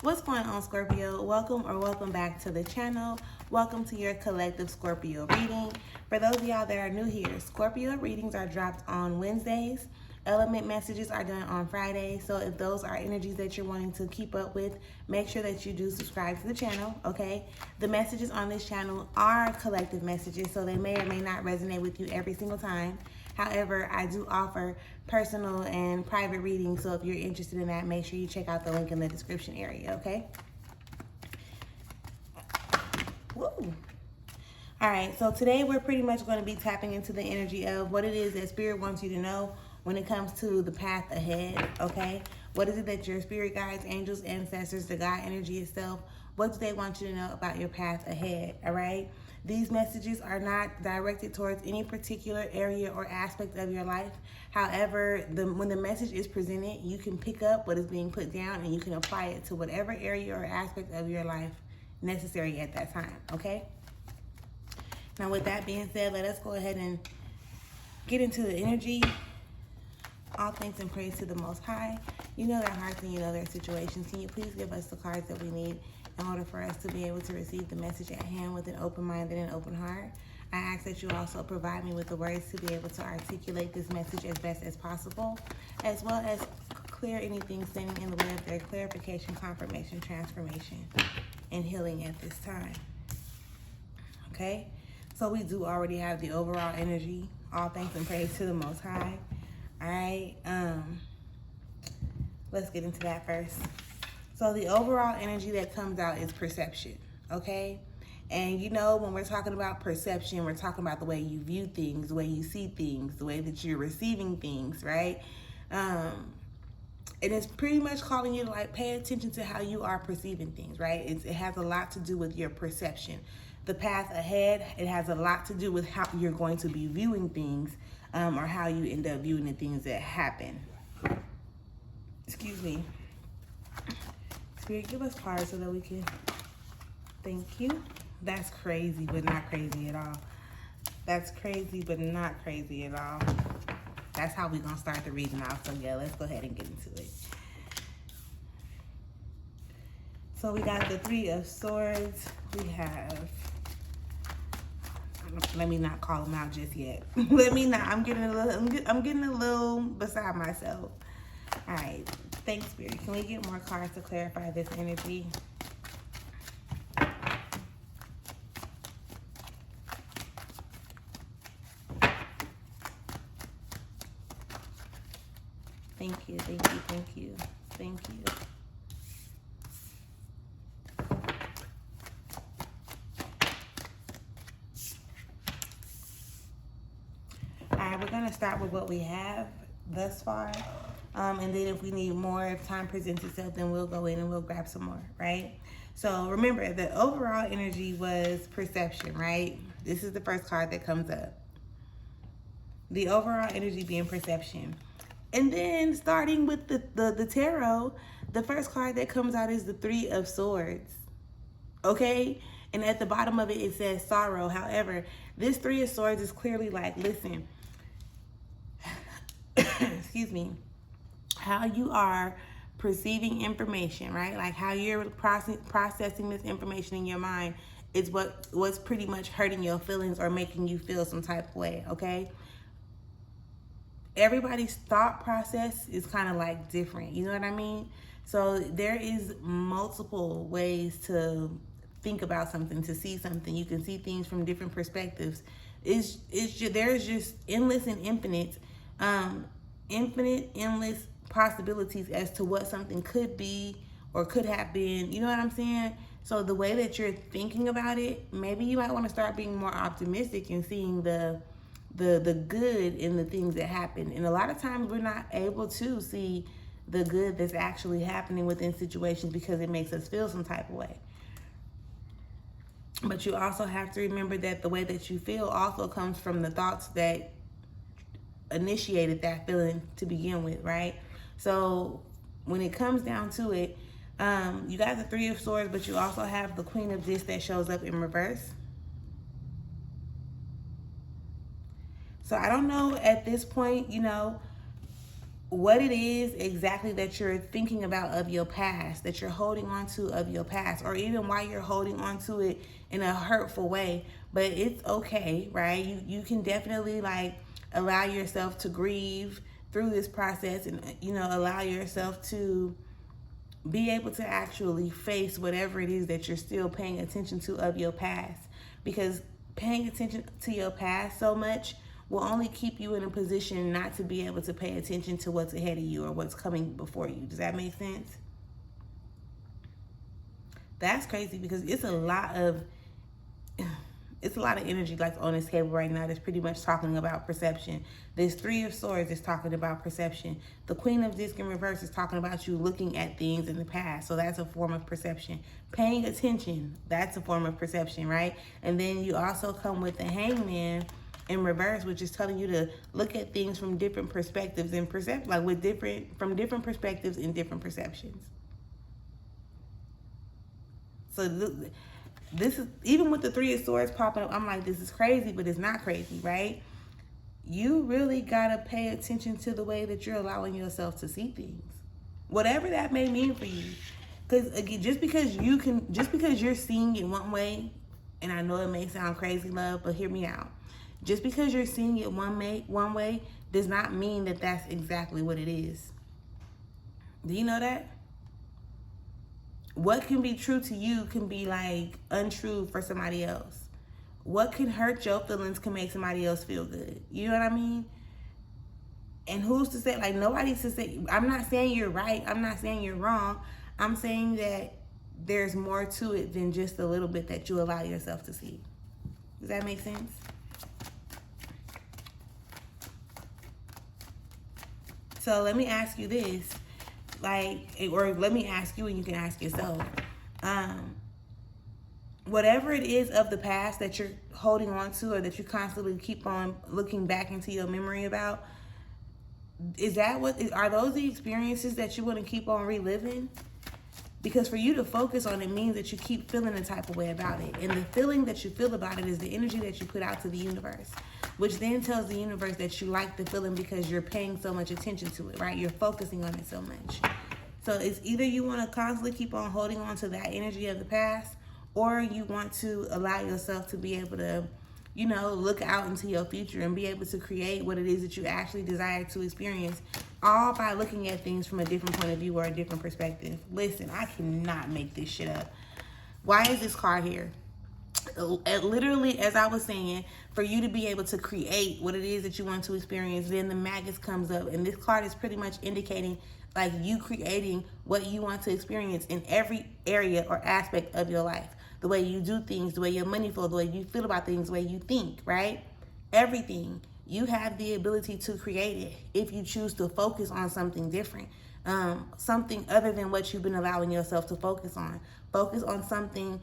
What's going on, Scorpio? Welcome back to the channel. Welcome to your collective Scorpio reading. For those of y'all that are new here, Scorpio readings are dropped on Wednesdays. Element messages are done on Fridays. So if those are energies that you're wanting to keep up with, make sure that you do subscribe to the channel, okay? The messages on this channel are collective messages, so they may or may not resonate with you every single time. However, I do offer personal and private readings, so if you're interested in that, make sure you check out the link in the description area, okay? Woo. All right, so today we're pretty much going to be tapping into the energy of what it is that Spirit wants you to know when it comes to the path ahead, okay? What is it that your spirit guides, angels, ancestors, the God energy itself, what do they want you to know about your path ahead, all right? These messages are not directed towards any particular area or aspect of your life. However, when the message is presented, you can pick up what is being put down and you can apply it to whatever area or aspect of your life necessary at that time, okay? Now, with that being said, let us go ahead and get into the energy. All thanks and praise to the Most High. You know their hearts and you know their situations. Can you please give us the cards that we need in order for us to be able to receive the message at hand with an open mind and an open heart? I ask that you also provide me with the words to be able to articulate this message as best as possible, as well as clear anything standing in the way of their clarification, confirmation, transformation, and healing at this time. Okay? So we do already have the overall energy. All thanks and praise to the Most High. All right, let's get into that first. So the overall energy that comes out is perception, okay? And you know, when we're talking about perception, we're talking about the way you view things, the way you see things, the way that you're receiving things, right? And it's pretty much calling you to like pay attention to how you are perceiving things, right? It has a lot to do with your perception. The path ahead, it has a lot to do with how you're going to be viewing things, or how you end up viewing the things that happen. Excuse me. Spirit, give us cards so that we can... Thank you. That's crazy, but not crazy at all. That's crazy, but not crazy at all. That's how we're going to start the reading off. So yeah, let's go ahead and get into it. So we got the Three of Swords. We have... Let me not call them out just yet. Let me not. I'm getting a little beside myself. All right. Thanks, Spirit. Can we get more cards to clarify this energy? Thank you. Thank you. Thank you. Thank you. We're going to start with what we have thus far. And then if we need more, if time presents itself, then we'll go in and we'll grab some more, right? So remember, the overall energy was perception, right? This is the first card that comes up. The overall energy being perception. And then starting with the tarot, the first card that comes out is the Three of Swords, okay? And at the bottom of it, it says sorrow. However, this Three of Swords is clearly like, listen, excuse me, how you are perceiving information, right? Like how you're processing this information in your mind is what's pretty much hurting your feelings or making you feel some type of way, okay? Everybody's thought process is kind of like different, you know what I mean? So there is multiple ways to think about something, to see something. You can see things from different perspectives. There's just endless and infinite, endless possibilities as to what something could be or could have been. You know what I'm saying? So the way that you're thinking about it, maybe you might want to start being more optimistic and seeing the good in the things that happen. And a lot of times we're not able to see the good that's actually happening within situations because it makes us feel some type of way. But you also have to remember that the way that you feel also comes from the thoughts that initiated that feeling to begin with, right? So when it comes down to it, you got the Three of Swords, but you also have the Queen of Discs that shows up in reverse. So I don't know at this point, you know, what it is exactly that you're thinking about of your past, that you're holding on to of your past, or even why you're holding on to it in a hurtful way. But it's okay, right? You can definitely like allow yourself to grieve through this process, and allow yourself to be able to actually face whatever it is that you're still paying attention to of your past. Because paying attention to your past so much will only keep you in a position not to be able to pay attention to what's ahead of you or what's coming before you. Does that make sense? That's crazy, because it's a lot of energy like on this table right now that's pretty much talking about perception. This Three of Swords is talking about perception. The Queen of Discs in reverse is talking about you looking at things in the past. So that's a form of perception. Paying attention, that's a form of perception, right? And then you also come with the Hangman in reverse, which is telling you to look at things from different perspectives and from different perspectives and different perceptions. So this is, even with the Three of Swords popping up, I'm like, this is crazy, but it's not crazy, right? You really gotta pay attention to the way that you're allowing yourself to see things, whatever that may mean for you. Because again, just because you're seeing it one way, and I know it may sound crazy, love, but hear me out. Just because you're seeing it one way does not mean that that's exactly what it is. Do you know that? What can be true to you can be like untrue for somebody else. What can hurt your feelings can make somebody else feel good. You know what I mean? And who's to say, like, nobody's to say, I'm not saying you're right. I'm not saying you're wrong. I'm saying that there's more to it than just a little bit that you allow yourself to see. Does that make sense? So let me ask you this, or let me ask you and you can ask yourself, whatever it is of the past that you're holding on to or that you constantly keep on looking back into your memory about, are those the experiences that you want to keep on reliving? Because for you to focus on it means that you keep feeling a type of way about it. And the feeling that you feel about it is the energy that you put out to the universe, which then tells the universe that you like the feeling because you're paying so much attention to it, right? You're focusing on it so much. So it's either you want to constantly keep on holding on to that energy of the past, or you want to allow yourself to be able to, look out into your future and be able to create what it is that you actually desire to experience, all by looking at things from a different point of view or a different perspective. Listen, I cannot make this shit up. Why is this card here? Literally, as I was saying, for you to be able to create what it is that you want to experience, then the Magus comes up, and this card is pretty much indicating like you creating what you want to experience in every area or aspect of your life. The way you do things, the way your money flows, the way you feel about things, the way you think, right? Everything. You have the ability to create it if you choose to focus on something different, something other than what you've been allowing yourself to focus on. Focus on something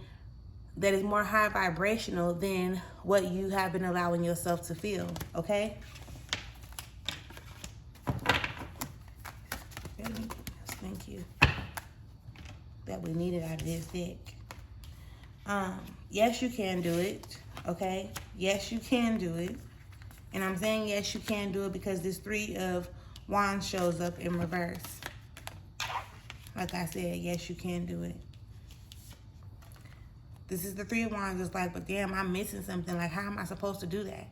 that is more high vibrational than what you have been allowing yourself to feel, okay? Thank you. That we needed out of this deck. Yes, you can do it, okay? Yes, you can do it. And I'm saying yes, you can do it because this Three of Wands shows up in reverse. Like I said, yes, you can do it. This is the Three of Wands. It's like, but damn, I'm missing something. Like, how am I supposed to do that?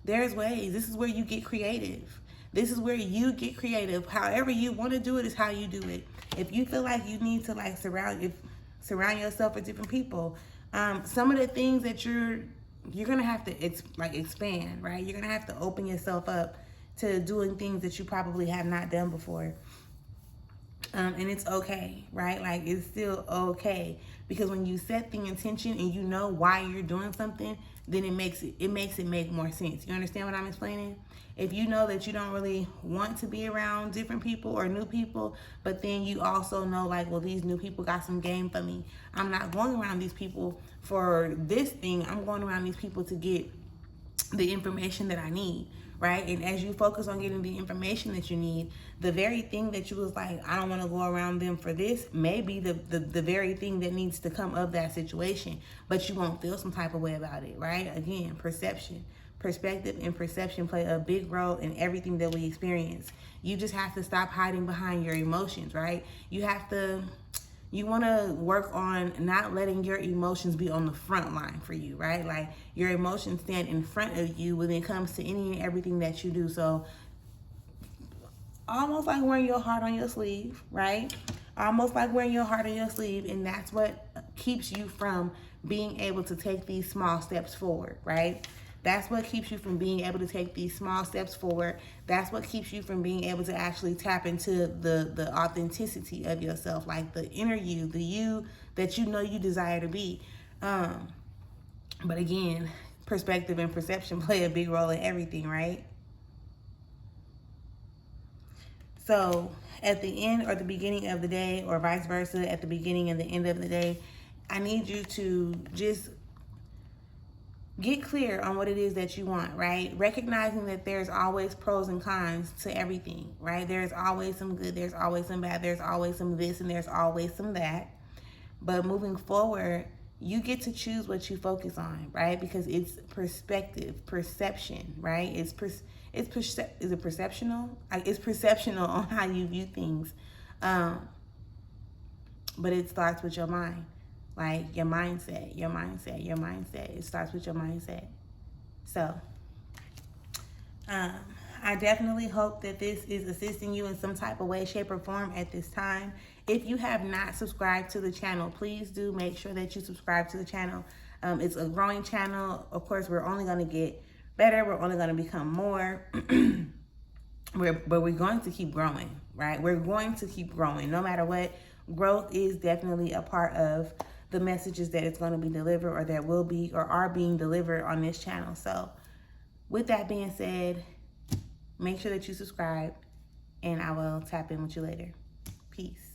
There's ways. This is where you get creative. This is where you get creative. However you want to do it is how you do it. If you feel like you need to like surround yourself with different people, some of the things that you're gonna have to expand, right? You're gonna have to open yourself up to doing things that you probably have not done before. And it's okay, right? Like, it's still okay, because when you set the intention and you know why you're doing something, then it makes it make more sense. You understand what I'm explaining? If you know that you don't really want to be around different people or new people, but then you also know like, well, these new people got some game for me. I'm not going around these people for this thing. I'm going around these people to get the information that I need, right? And as you focus on getting the information that you need, the very thing that you was like, I don't want to go around them for this, may be the very thing that needs to come of that situation, but you won't feel some type of way about it, right? Again, perception. perspective and perception play a big role in everything that we experience. You just have to stop hiding behind your emotions, right? You want to work on not letting your emotions be on the front line for you, right? Like your emotions stand in front of you when it comes to any and everything that you do. So almost like wearing your heart on your sleeve, right? Almost like wearing your heart on your sleeve. And that's what keeps you from being able to take these small steps forward, right? That's what keeps you from being able to take these small steps forward. That's what keeps you from being able to actually tap into the authenticity of yourself, like the inner you, the you that you know you desire to be. But again, perspective and perception play a big role in everything, right? So at the end or the beginning of the day, or vice versa, at the beginning and the end of the day, I need you to just get clear on what it is that you want, right? Recognizing that there's always pros and cons to everything, right? There's always some good, there's always some bad, there's always some this, and there's always some that. But moving forward, you get to choose what you focus on, right? Because it's perspective, perception, right? Is it perceptional? It's perceptional on how you view things. But it starts with your mind. Like your mindset. It starts with your mindset. So, I definitely hope that this is assisting you in some type of way, shape, or form at this time. If you have not subscribed to the channel, please do make sure that you subscribe to the channel. It's a growing channel. Of course, we're only going to get better. We're only going to become more. But we're going to keep growing, right? We're going to keep growing. No matter what, growth is definitely a part of the messages that it's going to be delivered, or that will be or are being delivered on this channel. So with that being said, make sure that you subscribe, and I will tap in with you later. Peace.